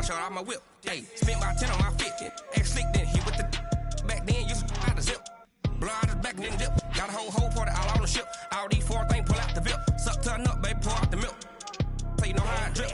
showed out my whip. Hey, spent about 10 on my fit. X slick then hit with the back then, used to out the zip. Blow out his back and then dip. Got a whole party all on the ship. All these four things pull out the VIP. Suck to a nut, baby, pour out the milk. So you know how I drip.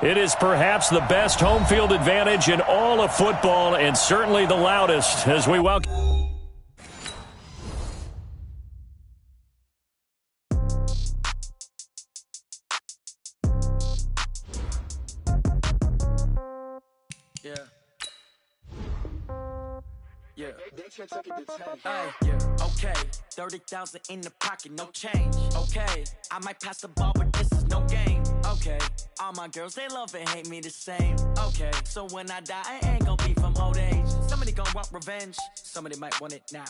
It is perhaps the best home field advantage in all of football, and certainly the loudest as we welcome. Okay, 30,000 in the pocket, no change. Okay, I might pass the ball, but this is no game. Okay, all my girls, they love and hate me the same. Okay, so when I die, I ain't gon' be from old age. Somebody gon' want revenge, somebody might want it now.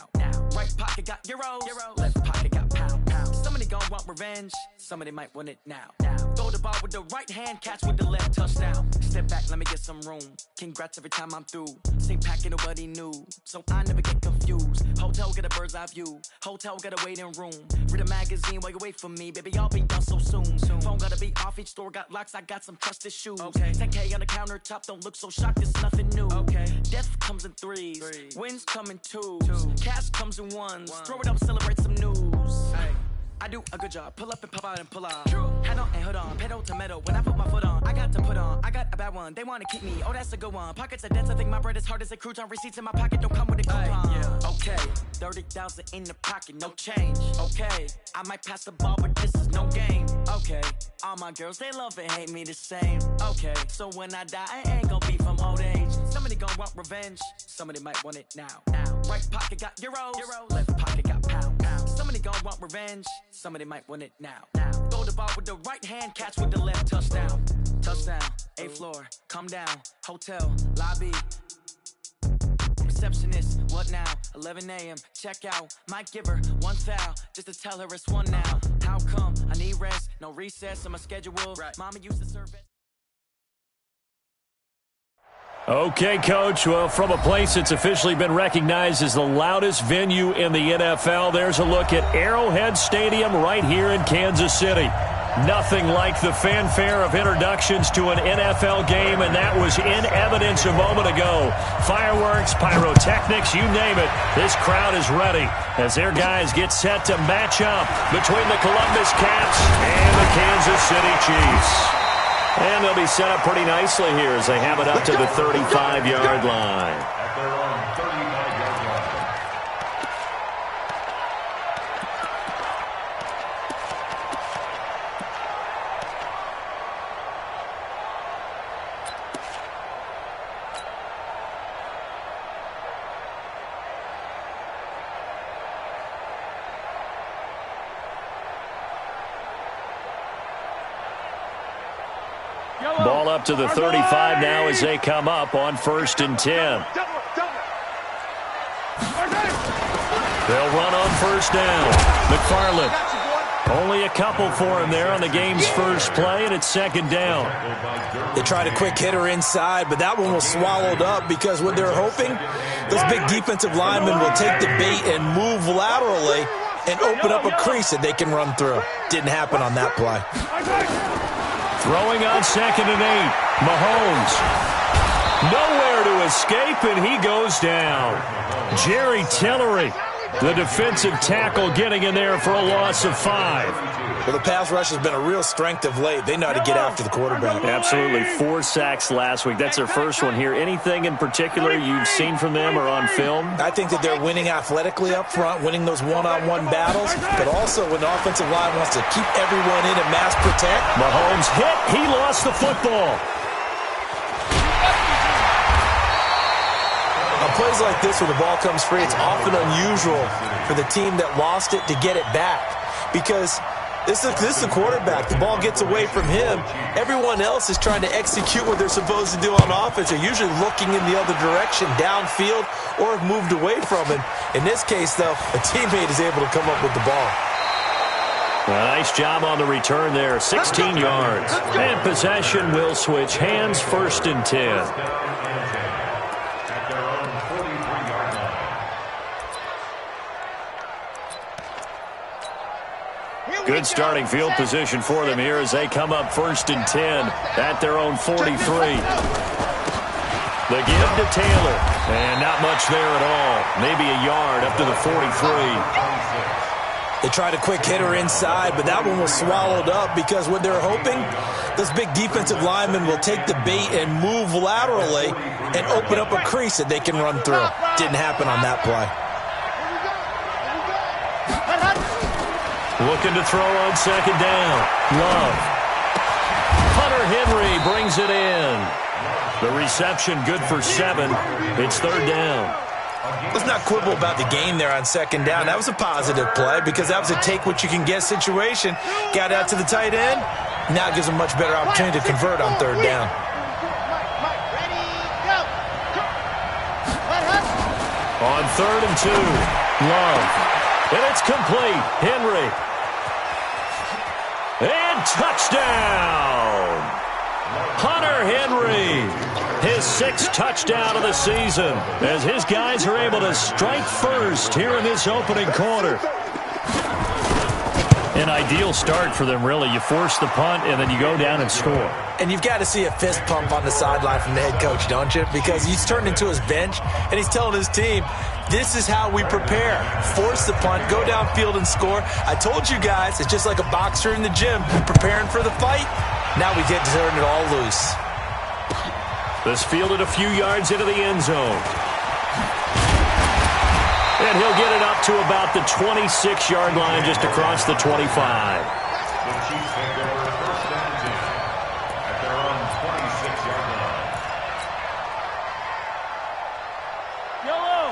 Right pocket got euros, left pocket got pounds. Somebody gon' want revenge, somebody might want it now. Throw the ball with the right hand, catch with the left, touchdown. Step back, let me get some room. Congrats every time I'm through. Same packet, nobody knew, so I never get confused. Hotel get a bird's eye view, hotel got a waiting room. Read a magazine while you wait for me, baby, I'll be done so soon. Phone gotta be off, each store got locks, I got some trusted shoes. 10K on the countertop, don't look so shocked, it's nothing new. Death comes in threes, wins come in twos, cash comes in ones. Throw it up, celebrate some news. I do a good job, pull up and pop out and pull out. Head on and hood on, pedal to metal. When I put my foot on, I got to put on. I got a bad one, they wanna keep me, oh that's a good one. Pockets are dense, I think my bread is hard as a crouton. Receipts in my pocket don't come with a coupon. Okay, 30,000 in the pocket, no change. Okay, I might pass the ball, but this is no game. Okay, all my girls, they love and hate me the same. Okay, so when I die, I ain't gon' be from old age. Somebody gon' want revenge, somebody might want it now. Right pocket got euros, left pocket got pounds. Somebody gon' want revenge, somebody might want it now. Throw the ball with the right hand, catch with the left, touchdown. Touchdown, 8th floor, come down, hotel, lobby. Receptionist, what now? 11 a.m., check out. Might give her one foul, just to tell her it's one now. How come? I need rest, no recess on my schedule. Mama used to serve it. Okay, Coach. Well, from a place that's officially been recognized as the loudest venue in the NFL, there's a look at Arrowhead Stadium right here in Kansas City. Nothing like the fanfare of introductions to an NFL game, and that was in evidence a moment ago. Fireworks, pyrotechnics, you name it. This crowd is ready as their guys get set to match up between the Columbus Cats and the Kansas City Chiefs. And they'll be set up pretty nicely here as they have it up to the 35-yard line. At their own 35-yard line. Ball up to the 35 now as they come up on 1st and 10. They'll run on 1st down. McFarland. Only a couple for him there on the game's first play, and it's 2nd down. They tried a quick hitter inside, but that one was swallowed up because what they're hoping, those big defensive linemen will take the bait and move laterally and open up a crease that they can run through. Didn't happen on that play. Throwing on 2nd and 8. Mahomes. Nowhere to escape, and he goes down. Jerry Tillery The defensive tackle getting in there for a loss of 5. Well, the pass rush has been a real strength of late. They know how to get after the quarterback. Absolutely. 4 sacks last week. That's their first one here. Anything in particular you've seen from them or on film? I think that they're winning athletically up front, winning those one-on-one battles, but also when the offensive line wants to keep everyone in and mass protect. Mahomes hit. He lost the football. On plays like this where the ball comes free, it's often unusual for the team that lost it to get it back because this is the quarterback. The ball gets away from him. Everyone else is trying to execute what they're supposed to do on offense. They're usually looking in the other direction, downfield, or have moved away from it. In this case, though, a teammate is able to come up with the ball. Well, nice job on the return there. 16 yards. And possession will switch hands, 1st and 10. Good starting field position for them here as they come up 1st and 10 at their own 43. The give to Taylor. And not much there at all. Maybe a yard up to the 43. They tried a quick hitter inside, but that one was swallowed up because what they're hoping, those big defensive linemen will take the bait and move laterally and open up a crease that they can run through. Didn't happen on that play. Looking to throw on 2nd down. Love. Hunter Henry brings it in. The reception good for 7. It's 3rd down. Let's not quibble about the gain there on 2nd down. That was a positive play because that was a take-what-you-can-get situation. Got out to the tight end. Now it gives them a much better opportunity to convert on 3rd down. On 3rd and 2. Love. And it's complete. Henry. And touchdown! Hunter Henry, his 6th touchdown of the season, as his guys are able to strike first here in this opening quarter. An ideal start for them, really. You force the punt, and then you go down and score. And you've got to see a fist pump on the sideline from the head coach, don't you? Because he's turned into his bench, and he's telling his team, this is how we prepare. Force the punt, go downfield and score. I told you guys, it's just like a boxer in the gym preparing for the fight. Now we get to turn it all loose. This fielded a few yards into the end zone. And he'll get it up to about the 26-yard line, just across the 25.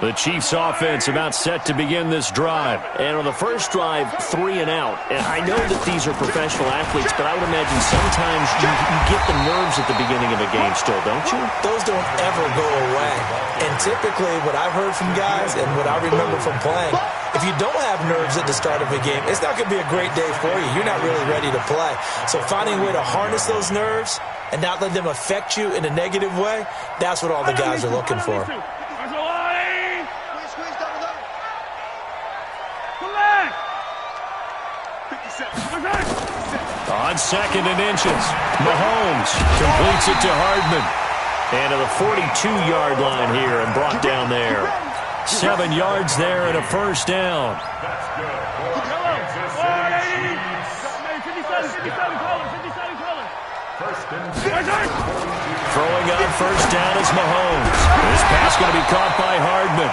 The Chiefs offense about set to begin this drive. And on the first drive, 3 and out. And I know that these are professional athletes, but I would imagine sometimes you get the nerves at the beginning of a game still, don't you? Those don't ever go away. And typically what I've heard from guys and what I remember from playing, if you don't have nerves at the start of a game, it's not going to be a great day for you. You're not really ready to play. So finding a way to harness those nerves and not let them affect you in a negative way, that's what all the guys are looking for. On 2nd and inches, Mahomes completes it to Hardman. And to the 42-yard line here and brought down there. 7 yards there and a 1st down. Throwing on 1st down is Mahomes. This pass going to be caught by Hardman.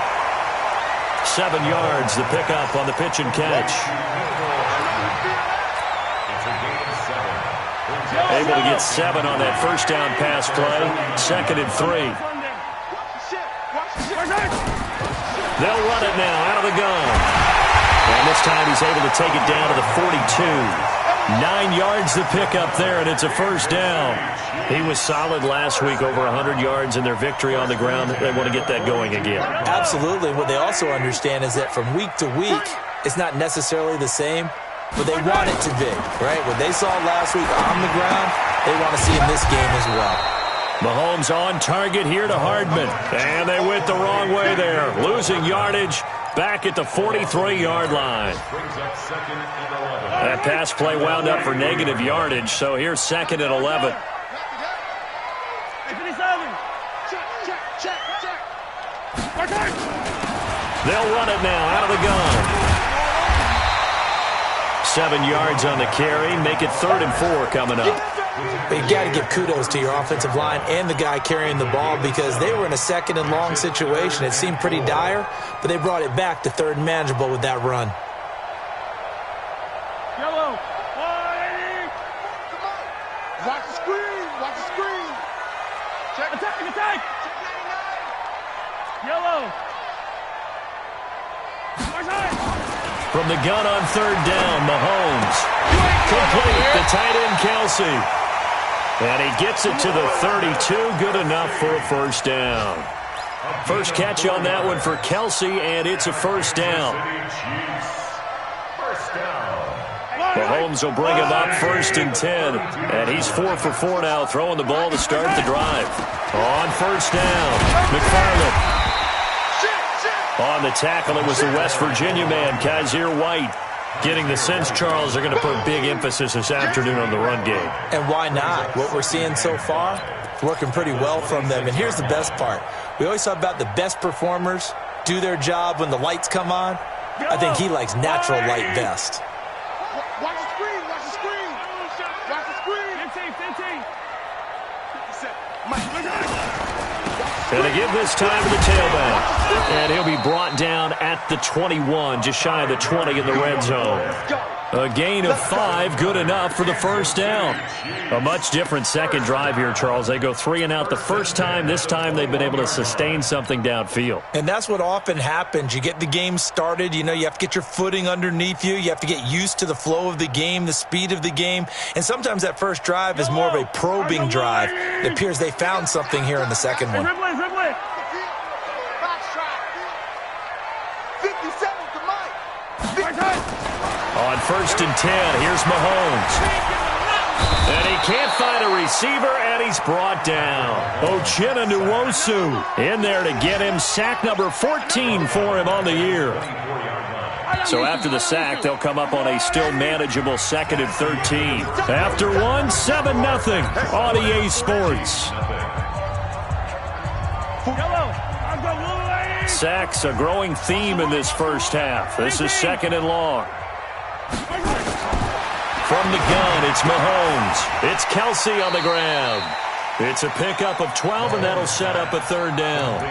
7 yards, the pickup on the pitch and catch. Able to get 7 on that 1st down pass play. 2nd and 3. They'll run it now out of the gun. And this time he's able to take it down to the 42. 9 yards the pickup there, and it's a 1st down. He was solid last week, over 100 yards in their victory on the ground. They want to get that going again. Absolutely. What they also understand is that from week to week, it's not necessarily the same, but they want it to be, right? What they saw last week on the ground, they want to see in this game as well. Mahomes on target here to Hardman. And they went the wrong way there. Losing yardage back at the 43-yard line. That pass play wound up for negative yardage, so here's 2nd and 11. They'll run it now out of the gun. 7 yards on the carry. Make it 3rd and 4 coming up. But you got to give kudos to your offensive line and the guy carrying the ball because they were in a 2nd and long situation. It seemed pretty dire, but they brought it back to 3rd and manageable with that run. Yellow. 180. Come on. Watch the screen. Watch the screen. Check. Attack. Attack. Check 99. Yellow. From the gun on 3rd down, Mahomes. Complete the tight end, Kelsey. And he gets it to the 32. Good enough for a 1st down. First catch on that one for Kelsey, and it's a 1st down. Mahomes will bring him up 1st and 10. And he's 4 for 4 now, throwing the ball to start the drive. On 1st down, McFarland. On the tackle, it was the West Virginia man, Kaiser White. Getting the sense, Charles, they're going to put big emphasis this afternoon on the run game. And why not? What we're seeing so far, it's working pretty well from them. And here's the best part. We always talk about the best performers do their job when the lights come on. I think he likes natural light best. Watch the screen. Watch the screen. Watch the screen. 15. And to give this time to the tailback. And he'll be brought down at the 21, just shy of the 20 in the red zone. A gain of 5, good enough for the 1st down. A much different second drive here, Charles. They go 3 and out the first time. This time they've been able to sustain something downfield. And that's what often happens. You get the game started. You know, you have to get your footing underneath you. You have to get used to the flow of the game, the speed of the game. And sometimes that first drive is more of a probing drive. It appears they found something here in the second one. On 1st and 10, here's Mahomes. And he can't find a receiver, and he's brought down. Uchenna Nwosu in there to get him. Sack number 14 for him on the year. So after the sack, they'll come up on a still manageable 2nd and 13. After one, 7-0 on EA Sports. Sacks, a growing theme in this first half. This is 2nd and long. From the gun, it's Mahomes. It's Kelsey on the ground. It's a pickup of 12, and that'll set up a 3rd down.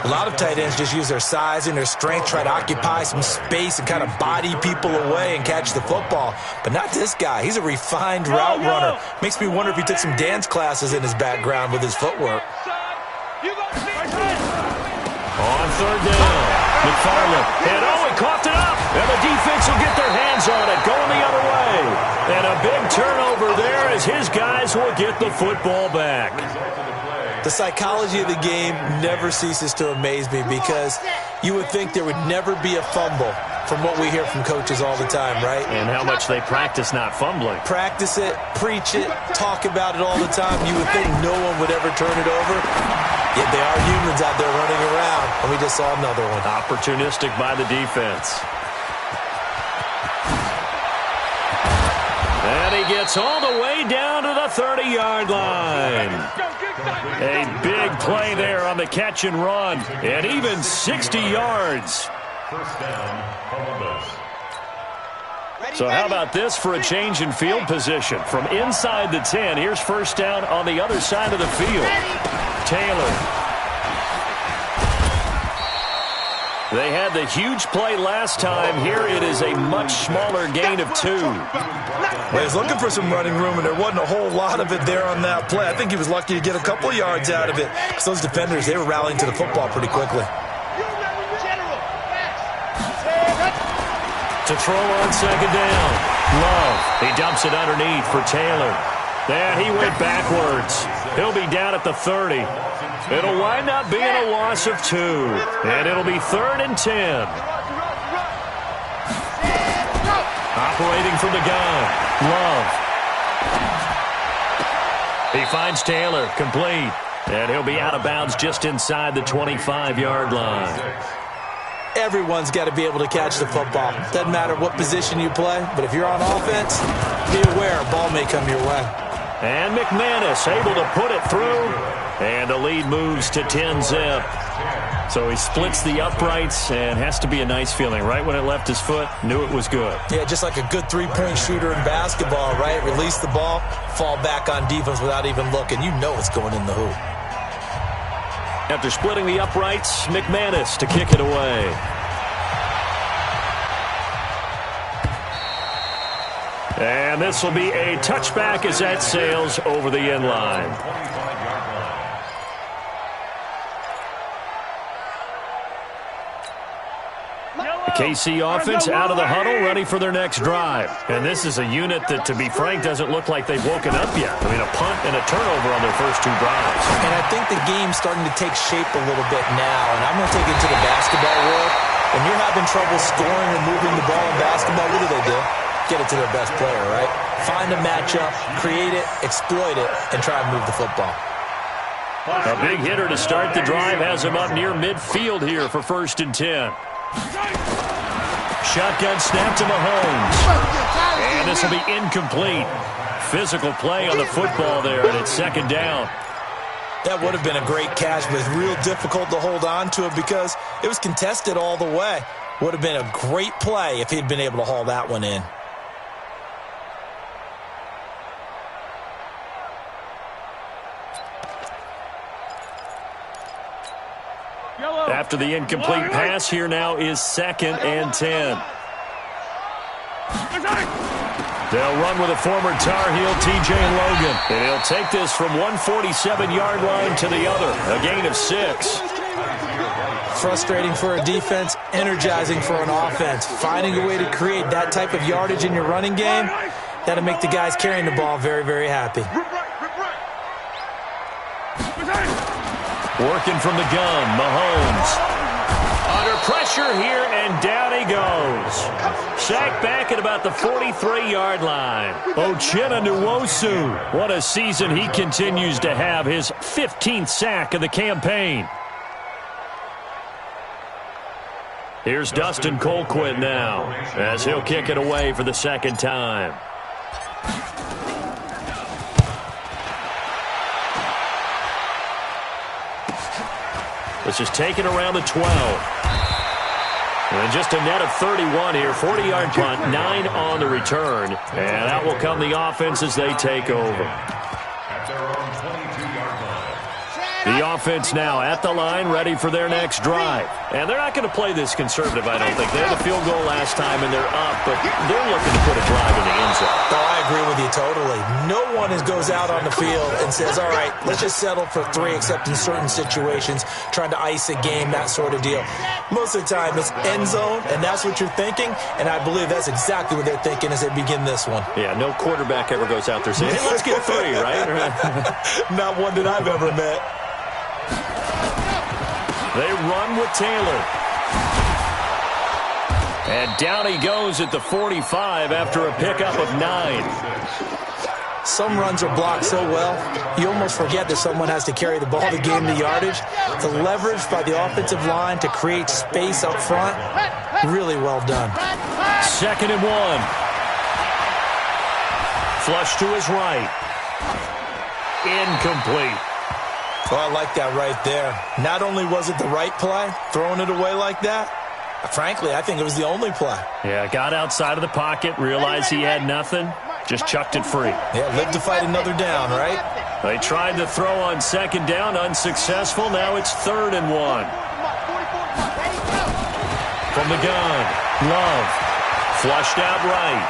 A lot of tight ends just use their size and their strength, try to occupy some space and kind of body people away and catch the football. But not this guy. He's a refined route runner. Makes me wonder if he took some dance classes in his background with his footwork. On 3rd down, McFarland. And he coughed it up. And the defense will get their hands on it, going the other way. And a big turnover there as his guys will get the football back. The psychology of the game never ceases to amaze me because you would think there would never be a fumble from what we hear from coaches all the time, right? And how much they practice not fumbling. Practice it, preach it, talk about it all the time. You would think no one would ever turn it over. Yet they are humans out there running around, and we just saw another one. Opportunistic by the defense. And he gets all the way down to the 30-yard line. A big play there on the catch and run, and even 60 yards. First down, Columbus. So how about this for a change in field position? From inside the 10, here's 1st down on the other side of the field. Taylor. They had the huge play last time. Here it is a much smaller gain of 2. Well, he was looking for some running room, and there wasn't a whole lot of it there on that play. I think he was lucky to get a couple yards out of it because those defenders, they were rallying to the football pretty quickly. To throw on 2nd down. Love. He dumps it underneath for Taylor. And he went backwards. He'll be down at the 30. It'll wind up being a loss of 2. And it'll be 3rd and 10. Operating from the gun. Love. He finds Taylor. Complete. And he'll be out of bounds just inside the 25-yard line. Everyone's got to be able to catch the football. Doesn't matter what position you play, but if you're on offense, be aware a ball may come your way. And McManus able to put it through, and the lead moves to 10-zip. So he splits the uprights and has to be a nice feeling. Right when it left his foot, knew it was good. Yeah, just like a good three-point shooter in basketball, right? Release the ball, fall back on defense without even looking. You know it's going in the hoop. After splitting the uprights, McManus to kick it away. And this will be a touchback as that sails over the end line. The KC offense out of the huddle, ready for their next drive. And this is a unit that, to be frank, doesn't look like they've woken up yet. I mean, a punt and a turnover on their first two drives. And I think the game's starting to take shape a little bit now. And I'm going to take it to the basketball world. When you're having trouble scoring or moving the ball in basketball, what do? Get it to their best player, right? Find a matchup, create it, exploit it, and try and move the football. A big hitter to start the drive has him up near midfield here for 1st and 10. Shotgun snap to Mahomes. And this will be incomplete. Physical play on the football there, and it's 2nd down. That would have been a great catch, but it's real difficult to hold on to it because it was contested all the way. Would have been a great play if he'd been able to haul that one in. After the incomplete pass, here now is 2nd and 10. They'll run with a former Tar Heel, TJ Logan. And he'll take this from 147-yard line to the other. A gain of 6. Frustrating for a defense, energizing for an offense. Finding a way to create that type of yardage in your running game, that'll make the guys carrying the ball very, very happy. Working from the gun, Mahomes. Under pressure here, and down he goes. Sacked back at about the 43-yard line. Uchenna Nwosu. What a season he continues to have. His 15th sack of the campaign. Here's Dustin Colquitt now, as he'll kick it away for the 2nd time. This is taken around the 12. And just a net of 31 here. 40-yard punt, 9 on the return. And out will come the offense as they take over. The offense now at the line, ready for their next drive. And they're not going to play this conservative, I don't think. They had a field goal last time, and they're up, but they're looking to put a drive in the end zone. Oh, I agree with you totally. No one goes out on the field and says, all right, let's just settle for 3, except in certain situations, trying to ice a game, that sort of deal. Most of the time, it's end zone, and that's what you're thinking, and I believe that's exactly what they're thinking as they begin this one. Yeah, no quarterback ever goes out there saying, hey, let's get 3, right? Not one that I've ever met. They run with Taylor. And down he goes at the 45 after a pickup of 9. Some runs are blocked so well, you almost forget that someone has to carry the ball to gain the yardage. The leverage by the offensive line to create space up front, really well done. 2nd and 1. Flush to his right. Incomplete. Oh, I like that right there. Not only was it the right play, throwing it away like that, frankly, I think it was the only play. Yeah, got outside of the pocket, realized he had nothing, just chucked it free. Yeah, lived to fight another down, right? They tried to throw on 2nd down, unsuccessful. Now it's 3rd and 1. From the gun, Love. Flushed out right.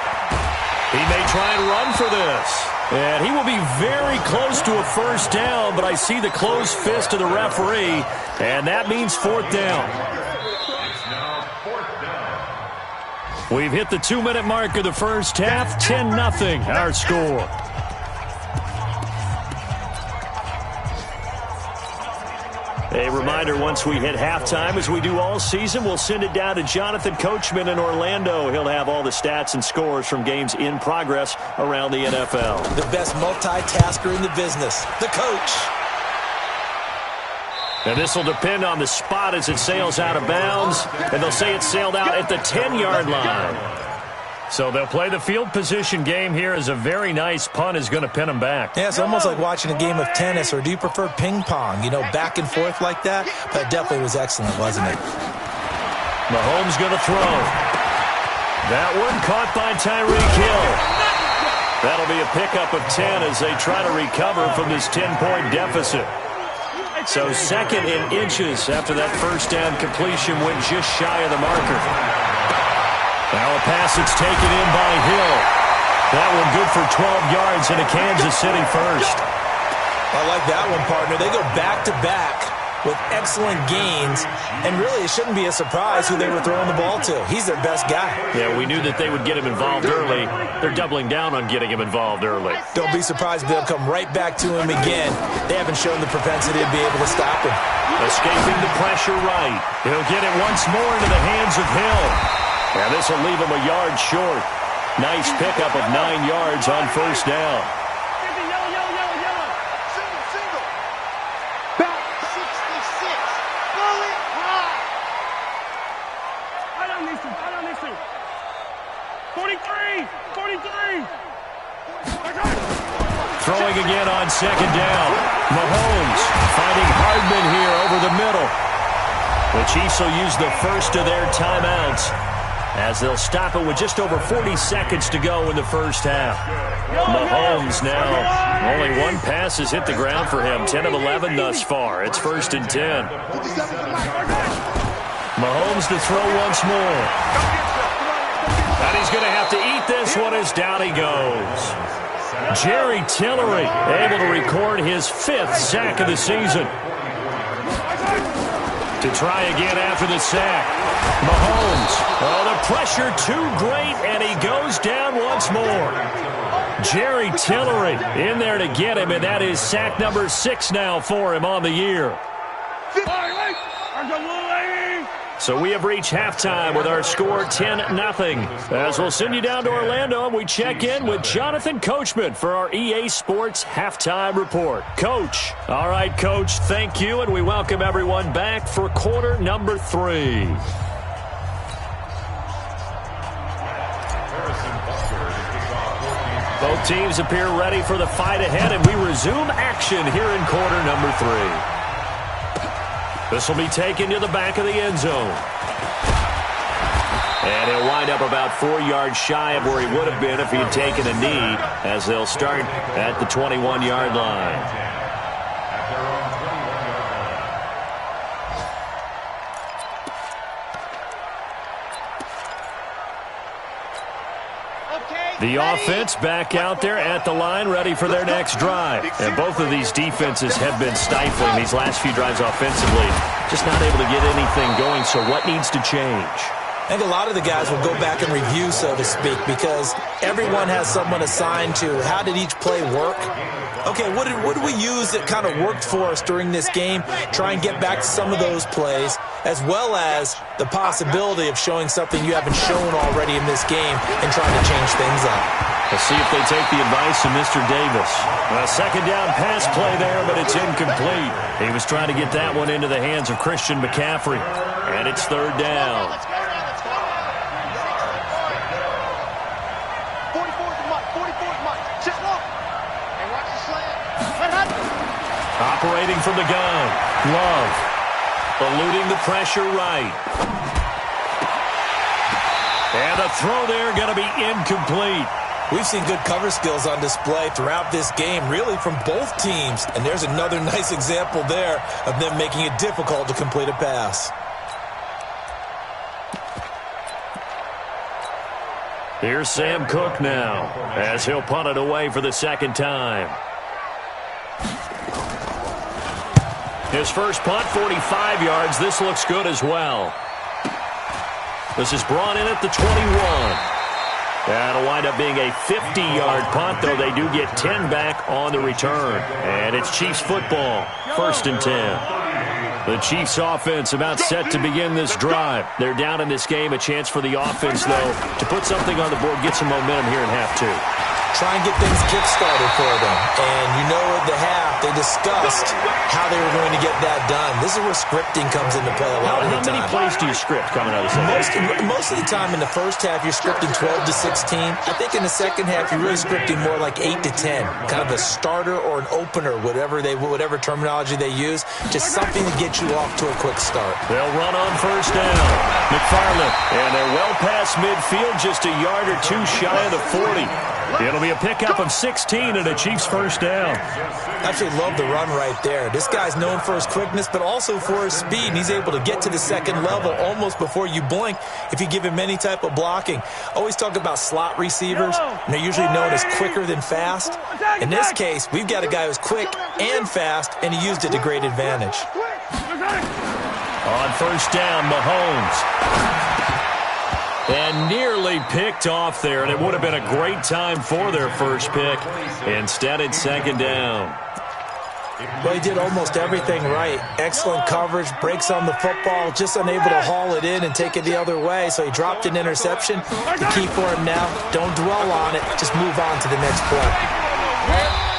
He may try and run for this. And he will be very close to a 1st down, but I see the closed fist of the referee, and that means 4th down. We've hit the 2-minute mark of the first half, 10-0 our score. A reminder, once we hit halftime, as we do all season, we'll send it down to Jonathan Coachman in Orlando. He'll have all the stats and scores from games in progress around the NFL. The best multitasker in the business, the coach. And this will depend on the spot as it sails out of bounds. And they'll say it sailed out at the 10-yard line. So they'll play the field position game here as a very nice punt is going to pin them back. Yeah, it's almost like watching a game of tennis, or do you prefer ping pong? You know, back and forth like that? But it definitely was excellent, wasn't it? Mahomes going to throw. That one caught by Tyreek Hill. That'll be a pickup of 10 as they try to recover from this 10-point deficit. So second in inches after that first down completion went just shy of the marker. Now a pass that's taken in by Hill. That one good for 12 yards and a Kansas City first. I like that one, partner. They go back-to-back with excellent gains, and really it shouldn't be a surprise who they were throwing the ball to. He's their best guy. Yeah, we knew that they would get him involved early. They're doubling down on getting him involved early. Don't be surprised if they'll come right back to him again. They haven't shown the propensity to be able to stop him. Escaping the pressure right. He'll get it once more into the hands of Hill. And this will leave him a yard short. Nice pickup of 9 yards on first down. Back 66. Bullet high. I don't need to. 43. Throwing again on second down. Mahomes finding Hardman here over the middle. The Chiefs will use the first of their timeouts as they'll stop it with just over 40 seconds to go in the first half. Mahomes now, only one pass has hit the ground for him. 10 of 11 thus far. It's 1st and 10. Mahomes to throw once more. And he's going to have to eat this one as down he goes. Jerry Tillery able to record his 5th sack of the season. To try again after the sack. Mahomes. Oh, the pressure too great, and he goes down once more. Jerry Tillery in there to get him, and that is sack number 6 now for him on the year. So we have reached halftime with our score 10-0. As we'll send you down to Orlando, and we check in with Jonathan Coachman for our EA Sports Halftime Report. Coach. All right, Coach, thank you, and we welcome everyone back for quarter number 3. Both teams appear ready for the fight ahead, and we resume action here in quarter number 3. This will be taken to the back of the end zone. And he'll wind up about 4 yards shy of where he would have been if he had taken a knee, as they'll start at the 21-yard line. The offense back out there at the line, ready for their next drive. And both of these defenses have been stifling these last few drives offensively. Just not able to get anything going, so what needs to change? I think a lot of the guys will go back and review, so to speak, because everyone has someone assigned to how did each play work. Okay, what did we use that kind of worked for us during this game? Try and get back to some of those plays, as well as the possibility of showing something you haven't shown already in this game and trying to change things up. Let's see if they take the advice of Mr. Davis. A second down pass play there, but it's incomplete. He was trying to get that one into the hands of Christian McCaffrey, and it's 3rd down. Operating from the gun, Love. Eluding the pressure right. And the throw there going to be incomplete. We've seen good cover skills on display throughout this game, really from both teams. And there's another nice example there of them making it difficult to complete a pass. Here's Sam Cook now, as he'll punt it away for the 2nd time. His first punt, 45 yards. This looks good as well. This is brought in at the 21. That'll wind up being a 50-yard punt, though they do get 10 back on the return. And it's Chiefs football, 1st and 10. The Chiefs offense about set to begin this drive. They're down in this game. A chance for the offense, though, to put something on the board, get some momentum here in half 2. try and get things kick-started for them. And you know at the half, they discussed how they were going to get that done. This is where scripting comes into play a lot of the time. How many plays do you script coming out of the second half? Most of the time in the first half, you're scripting 12 to 16. I think in the second half, you're really scripting more like 8 to 10. Kind of a starter or an opener, whatever terminology they use. Just something to get you off to a quick start. They'll run on first down. McFarland, and they're well past midfield, just a yard or two shy of the 40. It'll be a pickup of 16 and a Chiefs first down. Actually love the run right there. This guy's known for his quickness, but also for his speed. And he's able to get to the second level almost before you blink if you give him any type of blocking. Always talk about slot receivers, and they're usually known as quicker than fast. In this case, we've got a guy who's quick and fast, and he used it to great advantage. On first down, Mahomes. And nearly picked off there, and it would have been a great time for their first pick. Instead, it's second down. Well, he did almost everything right. Excellent coverage, breaks on the football, just unable to haul it in and take it the other way, so he dropped an interception. The key for him now, don't dwell on it, just move on to the next play.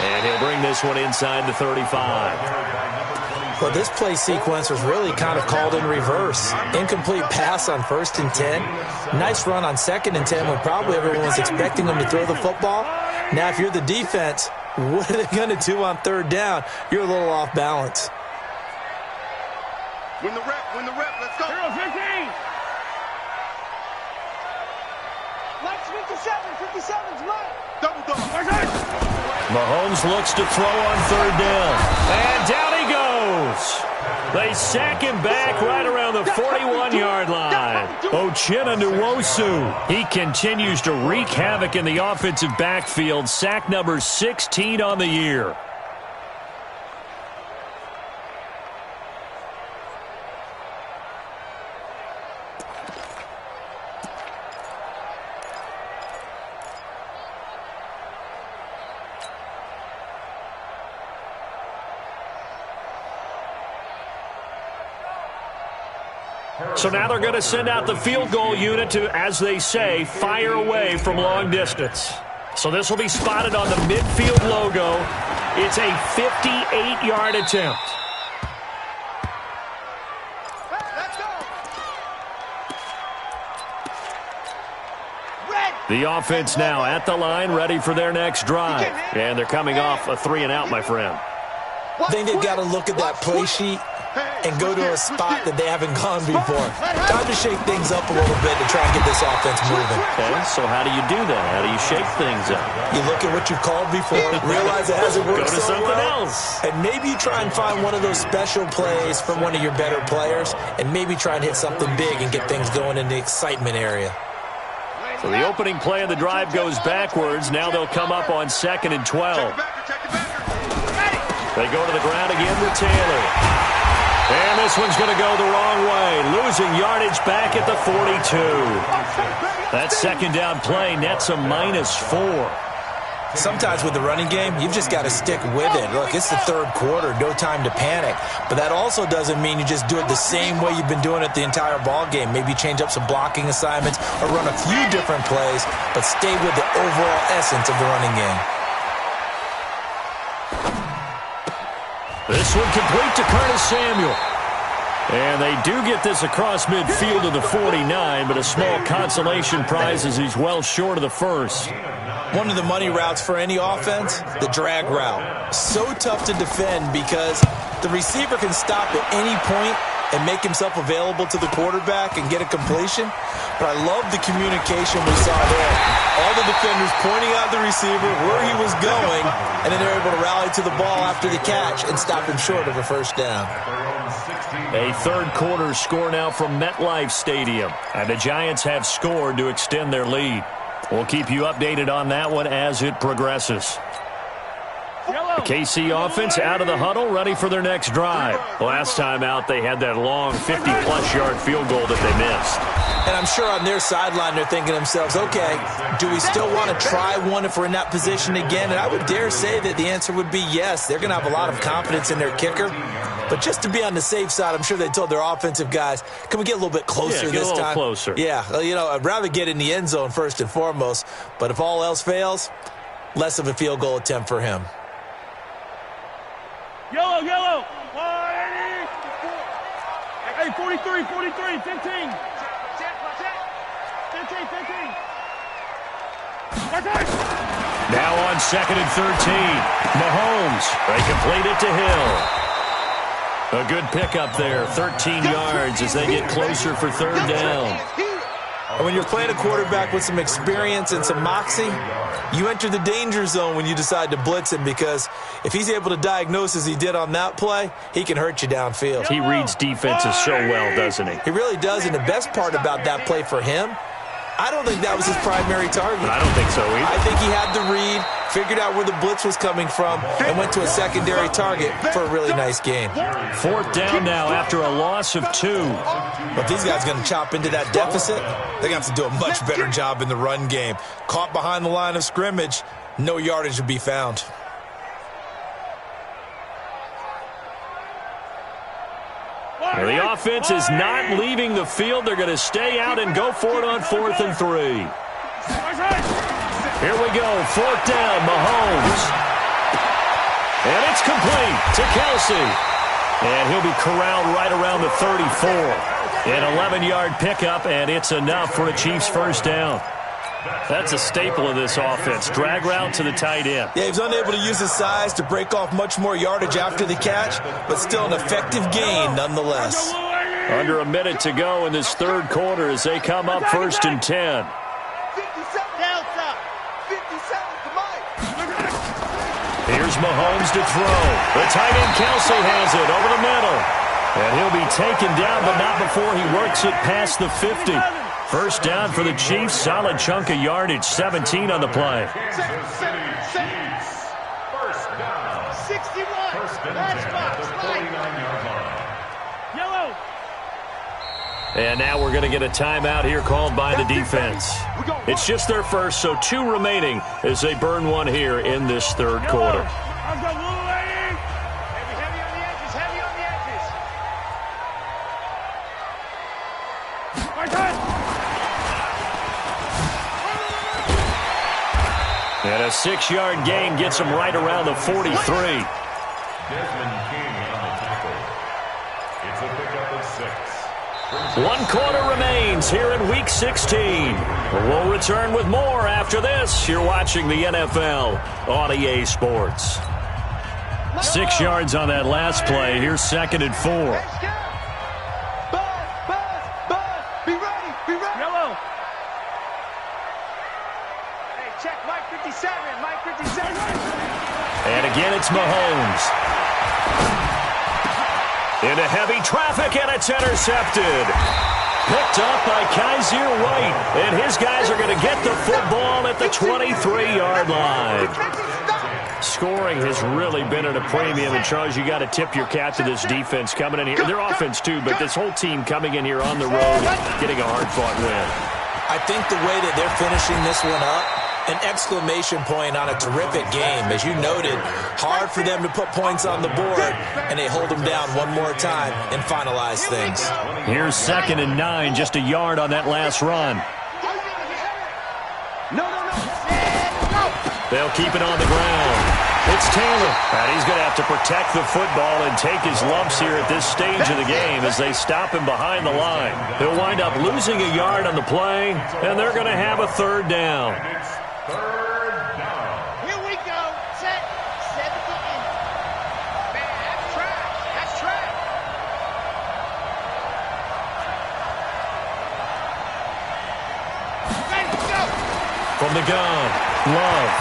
And he'll bring this one inside the 35. Well, this play sequence was really kind of called in reverse. Incomplete pass on 1st and 10. Nice run on 2nd and 10 when probably everyone was expecting them to throw the football. Now, if you're the defense, what are they going to do on 3rd down? You're a little off balance. Win the rep, let's go. 0-15. Let's 57's right. Double. Mahomes looks to throw on 3rd down. And down he goes. They sack him back right around the 41-yard line. Uchenna Nwosu. He continues to wreak havoc in the offensive backfield. Sack number 16 on the year. So now they're going to send out the field goal unit to, as they say, fire away from long distance. So this will be spotted on the midfield logo. It's a 58-yard attempt. The offense now at the line, ready for their next drive. And they're coming off a 3-and-out, my friend. I think they've got to look at that play sheet and go to a spot that they haven't gone before. Time to shake things up a little bit to try and get this offense moving. Okay, so how do you do that? How do you shake things up? You look at what you've called before, realize it hasn't worked so well. Go to something else. And maybe you try and find one of those special plays from one of your better players, and maybe try and hit something big and get things going in the excitement area. So the opening play of the drive goes backwards. Now they'll come up on 2nd and 12. They go to the ground again with Taylor. And this one's going to go the wrong way. Losing yardage back at the 42. That second down play nets a -4. Sometimes with the running game, you've just got to stick with it. Look, it's the 3rd quarter, no time to panic. But that also doesn't mean you just do it the same way you've been doing it the entire ball game. Maybe change up some blocking assignments or run a few different plays, but stay with the overall essence of the running game. This one complete to Curtis Samuel. And they do get this across midfield to the 49, but a small consolation prize as he's well short of the first. One of the money routes for any offense, the drag route. So tough to defend because the receiver can stop at any point and make himself available to the quarterback and get a completion. But I love the communication we saw there. All the defenders pointing out the receiver, where he was going, and then they're able to rally to the ball after the catch and stop him short of a first down. A 3rd quarter score now from MetLife Stadium. And the Giants have scored to extend their lead. We'll keep you updated on that one as it progresses. The KC offense out of the huddle, ready for their next drive. Last time out, they had that long 50-plus yard field goal that they missed. And I'm sure on their sideline, they're thinking to themselves, okay, do we still want to try one if we're in that position again? And I would dare say that the answer would be yes. They're going to have a lot of confidence in their kicker. But just to be on the safe side, I'm sure they told their offensive guys, can we get a little bit closer this time? Get a little closer. Yeah, you know, I'd rather get in the end zone first and foremost. But if all else fails, less of a field goal attempt for him. Yellow, yellow. 180. Hey, 43, 43, 15. 15. Now on 2nd and 13. Mahomes. They complete it to Hill. A good pickup there. 13 yards as they get closer for 3rd down. And when you're playing a quarterback with some experience and some moxie, you enter the danger zone when you decide to blitz him, because if he's able to diagnose as he did on that play, he can hurt you downfield. He reads defenses so well, doesn't he? He really does, and the best part about that play for him, I don't think that was his primary target. I don't think so either. I think he had the read, figured out where the blitz was coming from, and went to a secondary target for a really nice gain. 4th down now after a loss of 2. But these guys are going to chop into that deficit. They're going to have to do a much better job in the run game. Caught behind the line of scrimmage, no yardage will be found. Well, the offense is not leaving the field. They're going to stay out and go for it on 4th and 3. Here we go, 4th down, Mahomes. And it's complete to Kelsey. And he'll be corralled right around the 34. An 11-yard pickup, and it's enough for a Chiefs 1st down. That's a staple of this offense. Drag route to the tight end. Yeah, he was unable to use his size to break off much more yardage after the catch, but still an effective gain nonetheless. Under a minute to go in this 3rd quarter as they come up 1st and 10. 57, Here's Mahomes to throw. The tight end Kelsey has it over the middle. And he'll be taken down, but not before he works it past the 50. 1st down for the Chiefs. Solid chunk of yardage. 17 on the play. 61. Yellow. And now we're going to get a timeout here called by the defense. It's just their first, so 2 remaining as they burn one here in this 3rd quarter. I've got little lady. Heavy on the edges, heavy on the edges. My time. And a 6-yard gain gets them right around the 43. Desmond King on the tackle. It's a pickup of 6. 1 quarter remains here in Week 16. We'll return with more after this. You're watching the NFL on EA Sports. 6 yards on that last play. Here's 2nd and 4. Buzz, be ready, be ready. Yellow. Hey, check Mike 57, Mike 57. And again, it's Mahomes. Into heavy traffic, and it's intercepted. Picked up by Kaiser White, and his guys are going to get the football at the 23-yard line. Scoring has really been at a premium, and Charles, you got to tip your cap to this defense coming in here. Their offense, too, but this whole team coming in here on the road, getting a hard-fought win. I think the way that they're finishing this one up, an exclamation point on a terrific game. As you noted, hard for them to put points on the board, and they hold them down one more time and finalize things. Here's 2nd and 9, just a yard on that last run. No. They'll keep it on the ground. It's Taylor. And he's going to have to protect the football and take his lumps here at this stage of the game as they stop him behind the line. He'll wind up losing a yard on the play, and they're going to have a 3rd down. Here we go. Set. 17. Man, that's trash. That's trash. Ready, go. From the gun, Love.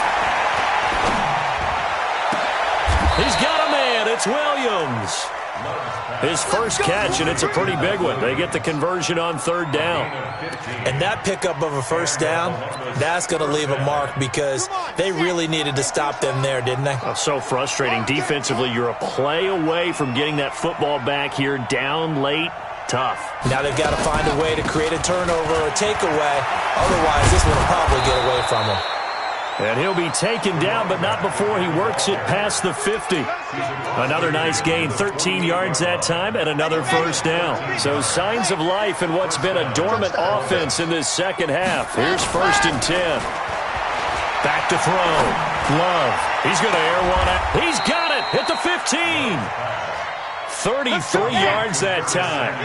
He's got a man. It's Williams. His first catch, and it's a pretty big one. They get the conversion on 3rd down. And that pickup of a 1st down, that's going to leave a mark because they really needed to stop them there, didn't they? Oh, so frustrating. Defensively, you're a play away from getting that football back here down late. Tough. Now they've got to find a way to create a turnover or a takeaway. Otherwise, this one will probably get away from them. And he'll be taken down, but not before he works it past the 50. Another nice gain, 13 yards that time, and another 1st down. So signs of life in what's been a dormant offense in this second half. Here's 1st and 10. Back to throw. Love. He's going to air one out. He's got it at the 15. 33 yards that time.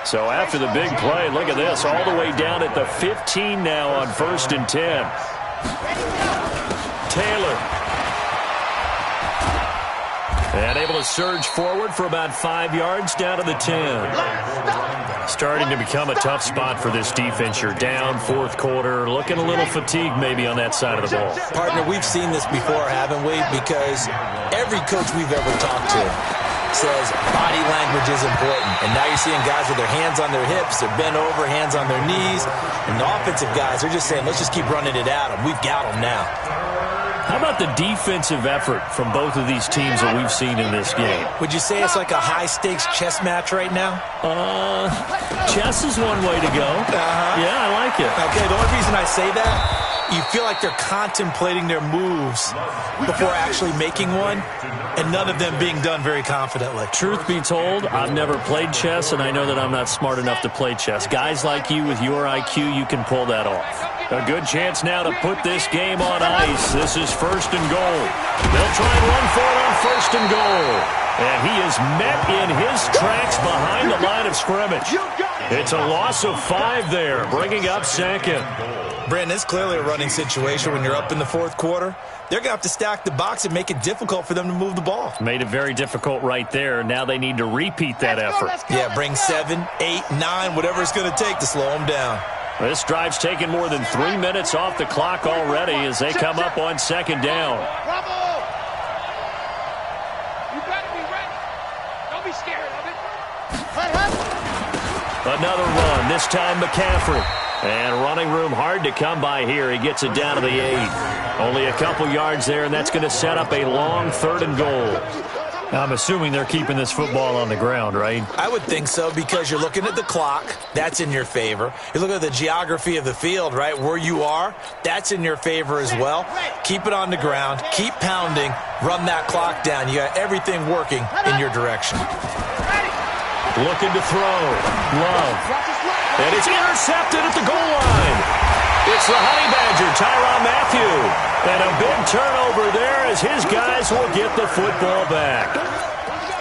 So after the big play, look at this, all the way down at the 15 now on 1st and 10. Taylor. And able to surge forward for about 5 yards down to the 10. Starting to become a tough spot for this defense. You're down 4th quarter, looking a little fatigued maybe on that side of the ball. Partner, we've seen this before, haven't we? Because every coach we've ever talked to says body language is important. And now you're seeing guys with their hands on their hips, they're bent over, hands on their knees. And the offensive guys, they're just saying, let's just keep running it at them. We've got them now. How about the defensive effort from both of these teams that we've seen in this game? Would you say it's like a high-stakes chess match right now? Chess is one way to go. Yeah, I like it. Okay, the only reason I say that, you feel like they're contemplating their moves before actually making one, and none of them being done very confidently. Truth be told, I've never played chess, and I know that I'm not smart enough to play chess. Guys like you with your IQ, you can pull that off. A good chance now to put this game on ice. This is 1st and goal. They'll try and run for it on 1st and goal. And he is met in his tracks behind the line of scrimmage. It's a loss of 5 there, bringing up 2nd. Brandon, it's clearly a running situation when you're up in the 4th quarter. They're going to have to stack the box and make it difficult for them to move the ball. Made it very difficult right there. Now they need to repeat that effort. Yeah, bring 7, 8, 9, whatever it's going to take to slow them down. This drive's taken more than 3 minutes off the clock already as they come up on 2nd down. Bravo! You better be ready. Don't be scared of it. Another run, this time McCaffrey. And running room hard to come by here. He gets it down to the 8. Only a couple yards there, and that's going to set up a long 3rd and goal. I'm assuming they're keeping this football on the ground, right? I would think so, because you're looking at the clock. That's in your favor. You look at the geography of the field, right? Where you are, that's in your favor as well. Keep it on the ground. Keep pounding. Run that clock down. You got everything working in your direction. Looking to throw. Love. And it's intercepted at the goal line. It's the Honey Badger, Tyrann Mathieu. And a big turnover there as his guys will get the football back.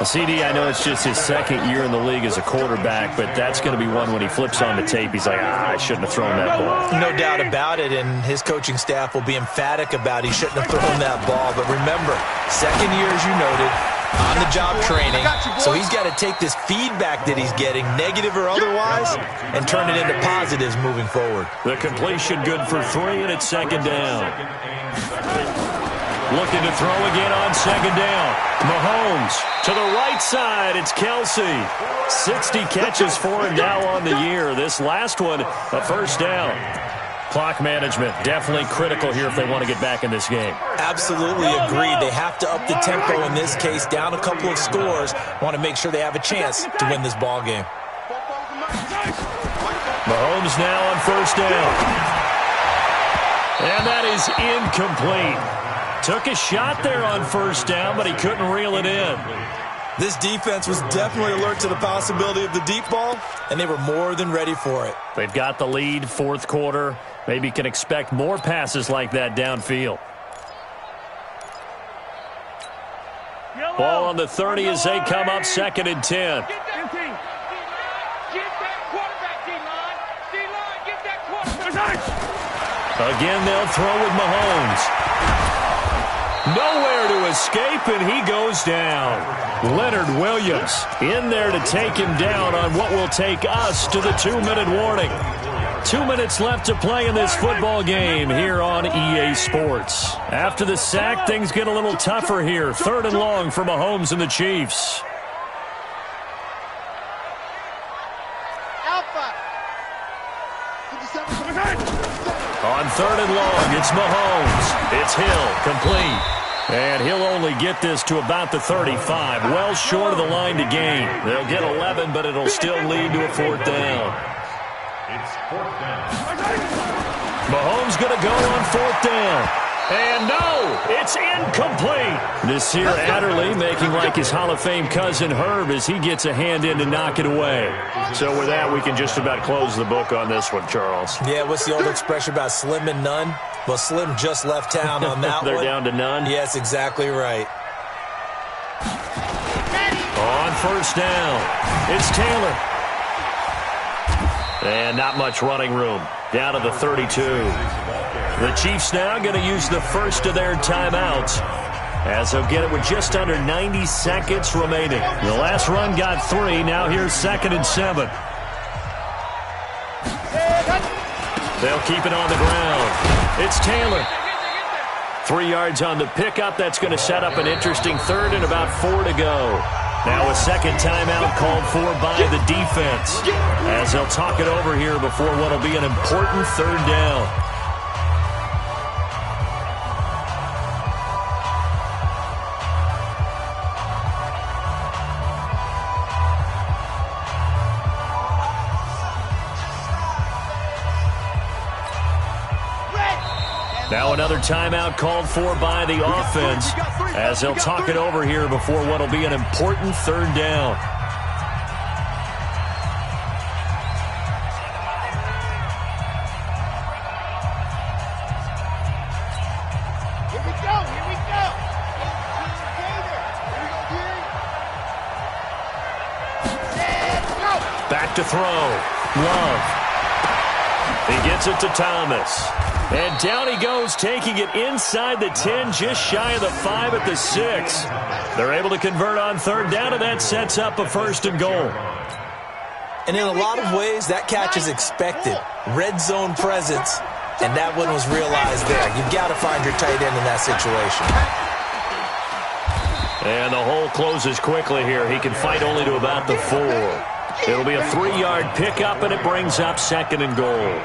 CD, I know it's just his 2nd year in the league as a quarterback, but that's going to be one when he flips on the tape. He's like, I shouldn't have thrown that ball. No doubt about it, and his coaching staff will be emphatic about he shouldn't have thrown that ball. But remember, 2nd year, as you noted, on-the-job training, so he's got to take this feedback that he's getting, negative or otherwise, and turn it into positives moving forward. The completion good for 3, and it's 2nd down. Looking to throw again on 2nd down. Mahomes to the right side. It's Kelsey. 60 catches for him now on the year. This last one, a 1st down. Clock management, definitely critical here if they want to get back in this game. Absolutely agreed. They have to up the tempo in this case, down a couple of scores. Want to make sure they have a chance to win this ball game. Mahomes now on 1st down. And that is incomplete. Took a shot there on 1st down, but he couldn't reel it in. This defense was definitely alert to the possibility of the deep ball, and they were more than ready for it. They've got the lead, 4th quarter. Maybe can expect more passes like that downfield. Ball on the 30 as they come up 2nd and 10. Again, they'll throw with Mahomes. Nowhere to escape, and he goes down. Leonard Williams in there to take him down on what will take us to the 2-minute warning. 2 minutes left to play in this football game here on EA Sports. After the sack, things get a little tougher here. 3rd and long for Mahomes and the Chiefs. On 3rd and long, it's Mahomes. It's Hill, complete. And he'll only get this to about the 35, well short of the line to gain. They'll get 11, but it'll still lead to a 4th down. It's 4th down. Mahomes going to go on 4th down. And no, it's incomplete. Nasir Adderley making like his Hall of Fame cousin Herb as he gets a hand in to knock it away. So with that, we can just about close the book on this one, Charles. Yeah, what's the old expression about slim and none? Well, Slim just left town on that They're one. down to none? Yes, exactly right. On first down, it's Taylor. And not much running room. Down to the 32. The Chiefs now going to use the first of their timeouts, as they'll get it with just under 90 seconds remaining. The last run got 3. Now here's 2nd and 7. They'll keep it on the ground. It's Taylor. 3 yards on the pickup. That's going to set up an interesting third and about 4 to go. Now a second timeout called for by the defense, as they'll talk it over here before what will be an important third down. Now another timeout called for by the offense, as they'll talk it over here before what will be an important third down. Here we go, here we go. Back to throw. Love. He gets it to Thomas. And down he goes, taking it inside the 10, just shy of the 5 at the 6. They're able to convert on third down, and that sets up a 1st and goal. And in a lot of ways, that catch is expected. Red zone presence, and that one was realized there. You've got to find your tight end in that situation. And the hole closes quickly here. He can fight only to about the 4. It'll be a 3-yard pickup, and it brings up 2nd and goal.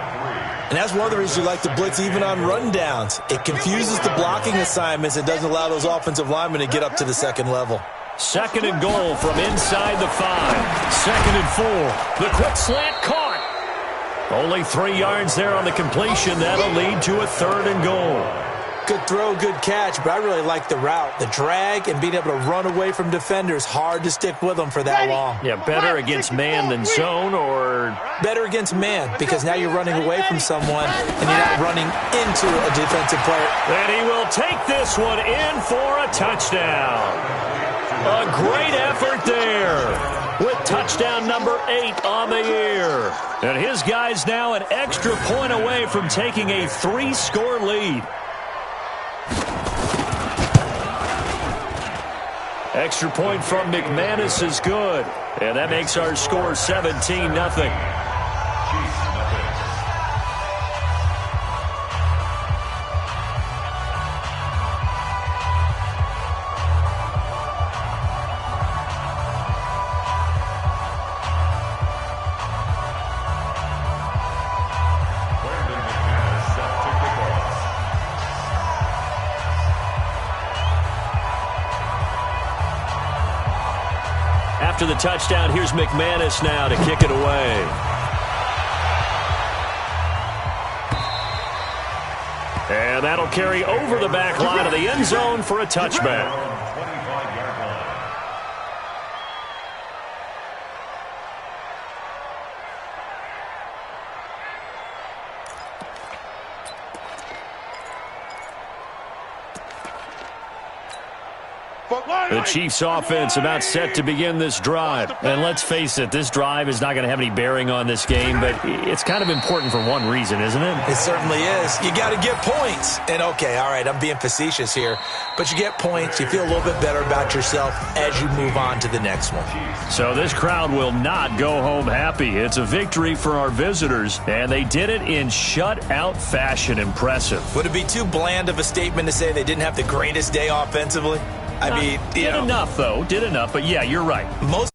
And that's one of the reasons you like to blitz even on rundowns. It confuses the blocking assignments and doesn't allow those offensive linemen to get up to the second level. 2nd and goal from inside the 5. 2nd and 4. The quick slant caught. Only 3 yards there on the completion. That'll lead to a 3rd and goal. Good throw, good catch, but I really like the route. The drag and being able to run away from defenders, hard to stick with them for that long. Yeah, better against man than zone, or better against man, because now you're running away from someone and you're not running into a defensive player. And he will take this one in for a touchdown. A great effort there, with touchdown number 8 on the year. And his guys now an extra point away from taking a 3-score lead. Extra point from McManus is good. And that makes our score 17-0. After the touchdown, here's McManus now to kick it away. And that'll carry over the back line of the end zone for a touchback. The Chiefs offense about set to begin this drive. And let's face it, this drive is not going to have any bearing on this game, but it's kind of important for one reason, isn't it? It certainly is. You got to get points. And okay, all right, I'm being facetious here, but you get points, you feel a little bit better about yourself as you move on to the next one. So this crowd will not go home happy. It's a victory for our visitors, and they did it in shutout fashion. Impressive. Would it be too bland of a statement to say they didn't have the greatest day offensively? I mean, did enough, though. Did enough, but yeah, you're right. Most